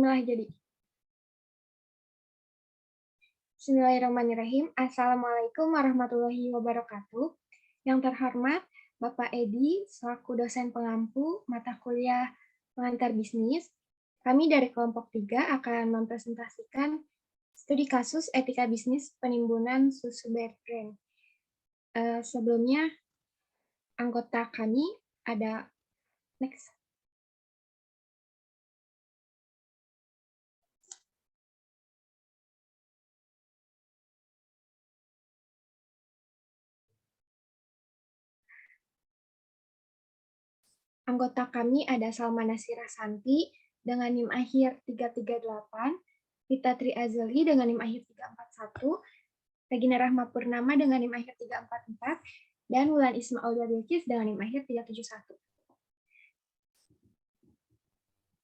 Jadi. Bismillahirrahmanirrahim. Assalamualaikum warahmatullahi wabarakatuh. Yang terhormat Bapak Edi, selaku dosen pengampu mata kuliah pengantar bisnis, kami dari kelompok 3 akan mempresentasikan studi kasus etika bisnis penimbunan susu bear brand. Sebelumnya, anggota kami ada next. Anggota kami ada Salma Nasira Santi dengan NIM akhir 338, Rita Tri Azali dengan NIM akhir 341, Regina Rahma Purnama dengan NIM akhir 344, dan Wulan Isma Aulia Bilqis dengan NIM akhir 371.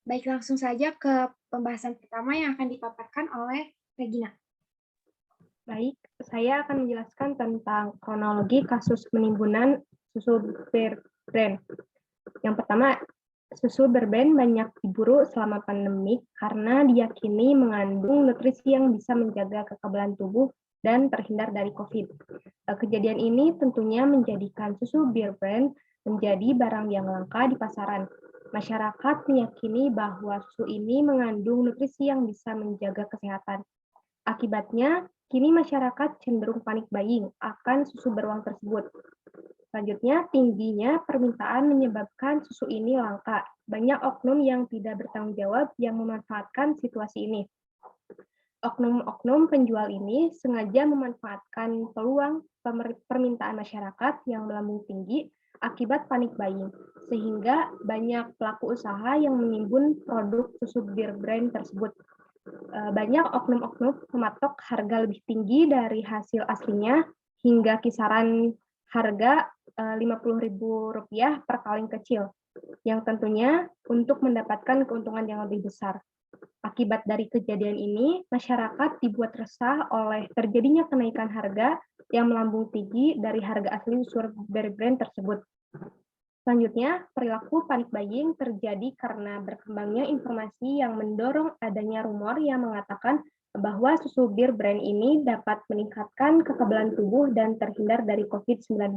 Baik, langsung saja ke pembahasan pertama yang akan dipaparkan oleh Regina. Baik, saya akan menjelaskan tentang kronologi kasus penimbunan susu bear brand. Yang pertama, susu bear brand banyak diburu selama pandemik karena diyakini mengandung nutrisi yang bisa menjaga kekebalan tubuh dan terhindar dari COVID. Kejadian ini tentunya menjadikan susu bear brand menjadi barang yang langka di pasaran. Masyarakat meyakini bahwa susu ini mengandung nutrisi yang bisa menjaga kesehatan. Akibatnya, kini masyarakat cenderung panik buying akan susu beruang tersebut. Selanjutnya, tingginya permintaan menyebabkan susu ini langka. Banyak oknum yang tidak bertanggung jawab yang memanfaatkan situasi ini. Oknum-oknum penjual ini sengaja memanfaatkan peluang permintaan masyarakat yang melambung tinggi akibat panik buying, sehingga banyak pelaku usaha yang menimbun produk susu bear brand tersebut. Banyak oknum-oknum mematok harga lebih tinggi dari hasil aslinya hingga kisaran harga Rp50.000 per kaleng kecil, yang tentunya untuk mendapatkan keuntungan yang lebih besar. Akibat dari kejadian ini, masyarakat dibuat resah oleh terjadinya kenaikan harga yang melambung tinggi dari harga asli susu bear brand tersebut. Selanjutnya, perilaku panic buying terjadi karena berkembangnya informasi yang mendorong adanya rumor yang mengatakan bahwa susu bear brand ini dapat meningkatkan kekebalan tubuh dan terhindar dari COVID-19.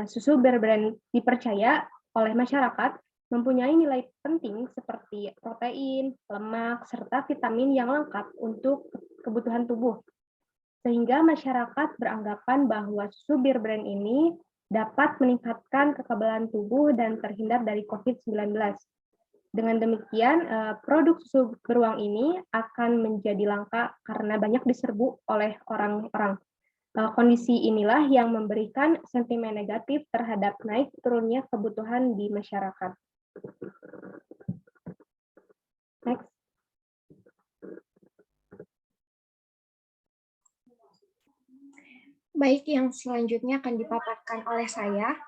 Susu bear brand dipercaya oleh masyarakat mempunyai nilai penting seperti protein, lemak, serta vitamin yang lengkap untuk kebutuhan tubuh. Sehingga masyarakat beranggapan bahwa susu bear brand ini dapat meningkatkan kekebalan tubuh dan terhindar dari COVID-19. Dengan demikian, produk susu beruang ini akan menjadi langka karena banyak diserbu oleh orang-orang. Kondisi inilah yang memberikan sentimen negatif terhadap naik turunnya kebutuhan di masyarakat. Next. Baik, yang selanjutnya akan dipaparkan oleh saya.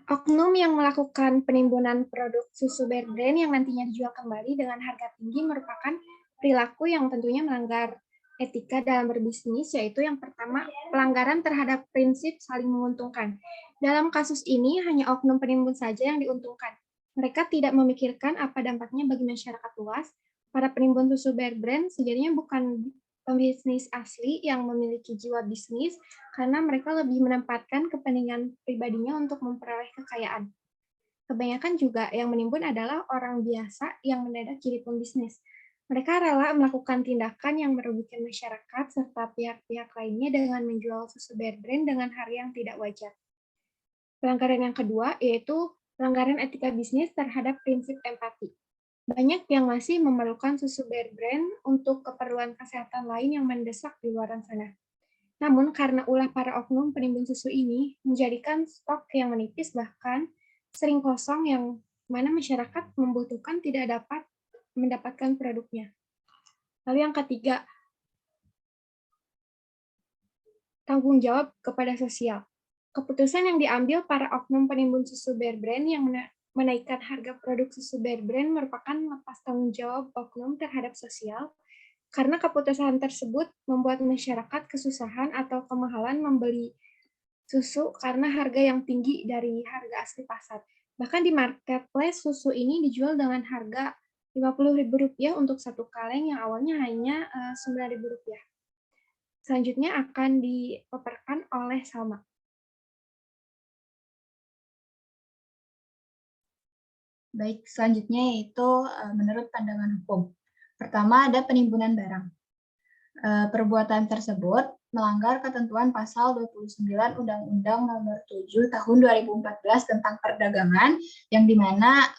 Oknum yang melakukan penimbunan produk susu bear brand yang nantinya dijual kembali dengan harga tinggi merupakan perilaku yang tentunya melanggar etika dalam berbisnis, yaitu yang pertama, pelanggaran terhadap prinsip saling menguntungkan. Dalam kasus ini, hanya oknum penimbun saja yang diuntungkan. Mereka tidak memikirkan apa dampaknya bagi masyarakat luas. Para penimbun susu bear brand sejatinya bukan pembisnis asli yang memiliki jiwa bisnis, karena mereka lebih menempatkan kepentingan pribadinya untuk memperoleh kekayaan. Kebanyakan juga yang menimbun adalah orang biasa yang mendadak jadi pembisnis. Mereka rela melakukan tindakan yang merugikan masyarakat serta pihak-pihak lainnya dengan menjual susu bear brand dengan harga yang tidak wajar. Pelanggaran yang kedua yaitu pelanggaran etika bisnis terhadap prinsip empati. Banyak yang masih memerlukan susu bear brand untuk keperluan kesehatan lain yang mendesak di luar sana. Namun karena ulah para oknum penimbun susu ini menjadikan stok yang menipis bahkan sering kosong yang mana masyarakat membutuhkan tidak dapat mendapatkan produknya. Lalu yang ketiga, tanggung jawab kepada sosial. Keputusan yang diambil para oknum penimbun susu bear brand yang menaikkan harga produk susu bear brand merupakan lepas tanggung jawab oknum terhadap sosial, karena keputusan tersebut membuat masyarakat kesusahan atau kemahalan membeli susu karena harga yang tinggi dari harga asli pasar. Bahkan di marketplace susu ini dijual dengan harga Rp50.000 untuk satu kaleng yang awalnya hanya Rp9.000. Selanjutnya akan dipaparkan oleh Salma. Baik, selanjutnya yaitu menurut pandangan hukum. Pertama, ada penimbunan barang. Perbuatan tersebut melanggar ketentuan pasal 29 Undang-Undang Nomor 7 Tahun 2014 tentang Perdagangan, yang dimana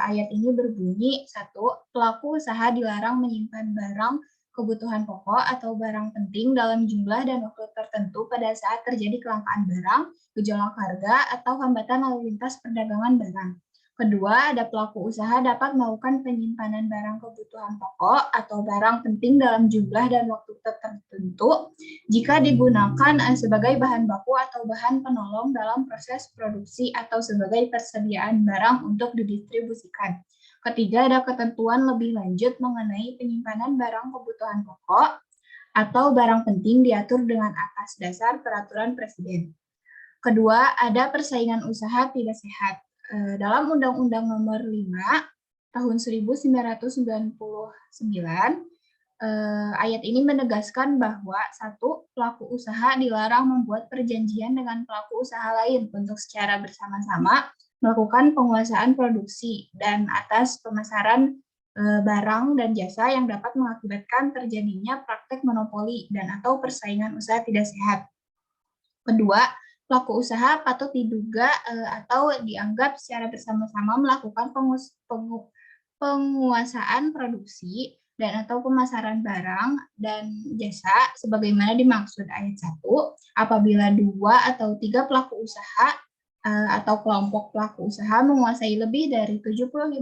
ayat ini berbunyi, 1. Pelaku usaha dilarang menyimpan barang kebutuhan pokok atau barang penting dalam jumlah dan waktu tertentu pada saat terjadi kelangkaan barang, gejolak harga, atau hambatan lalu lintas perdagangan barang. Kedua, ada pelaku usaha dapat melakukan penyimpanan barang kebutuhan pokok atau barang penting dalam jumlah dan waktu tertentu jika digunakan sebagai bahan baku atau bahan penolong dalam proses produksi atau sebagai persediaan barang untuk didistribusikan. Ketiga, ada ketentuan lebih lanjut mengenai penyimpanan barang kebutuhan pokok atau barang penting diatur dengan atas dasar peraturan Presiden. Kedua, ada persaingan usaha tidak sehat. Dalam Undang-Undang Nomor 5 Tahun 1999, ayat ini menegaskan bahwa 1. Pelaku usaha dilarang membuat perjanjian dengan pelaku usaha lain untuk secara bersama-sama melakukan penguasaan produksi dan atas pemasaran barang dan jasa yang dapat mengakibatkan terjadinya praktek monopoli dan atau persaingan usaha tidak sehat. Kedua, pelaku usaha patut diduga atau dianggap secara bersama-sama melakukan penguasaan produksi dan atau pemasaran barang dan jasa sebagaimana dimaksud ayat 1 apabila 2 atau 3 pelaku usaha atau kelompok pelaku usaha menguasai lebih dari 75%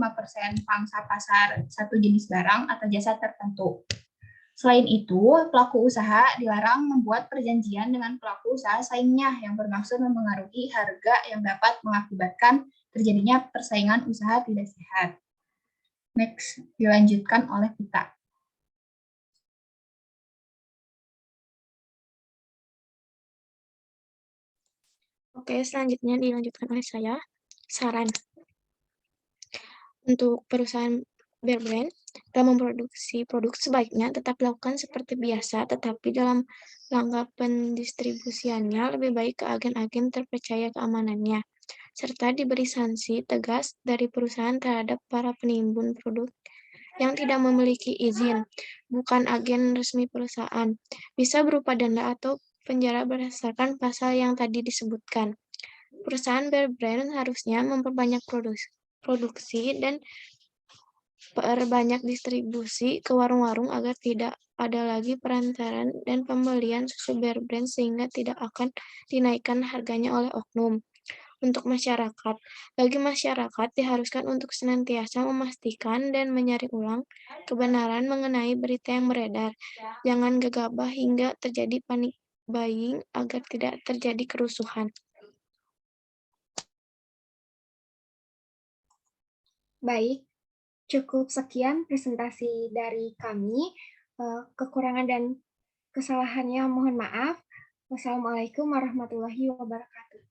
pangsa pasar satu jenis barang atau jasa tertentu. Selain itu, pelaku usaha dilarang membuat perjanjian dengan pelaku usaha saingnya yang bermaksud mempengaruhi harga yang dapat mengakibatkan terjadinya persaingan usaha tidak sehat. Next, dilanjutkan oleh kita. Oke, selanjutnya dilanjutkan oleh saya. Saran untuk perusahaan bear brand dalam memproduksi produk sebaiknya tetap lakukan seperti biasa, tetapi dalam langkah pendistribusiannya lebih baik ke agen-agen terpercaya keamanannya, serta diberi sanksi tegas dari perusahaan terhadap para penimbun produk yang tidak memiliki izin, bukan agen resmi perusahaan. Bisa berupa denda atau penjara berdasarkan pasal yang tadi disebutkan. Perusahaan bear brand harusnya memperbanyak produksi dan perbanyak distribusi ke warung-warung agar tidak ada lagi perantaran dan pembelian susu bear brand sehingga tidak akan dinaikkan harganya oleh oknum. Untuk masyarakat, bagi masyarakat diharuskan untuk senantiasa memastikan dan mencari ulang kebenaran mengenai berita yang beredar. Jangan gegabah hingga terjadi panic buying agar tidak terjadi kerusuhan. Baik, cukup sekian presentasi dari kami. Kekurangan dan kesalahannya mohon maaf. Wassalamualaikum warahmatullahi wabarakatuh.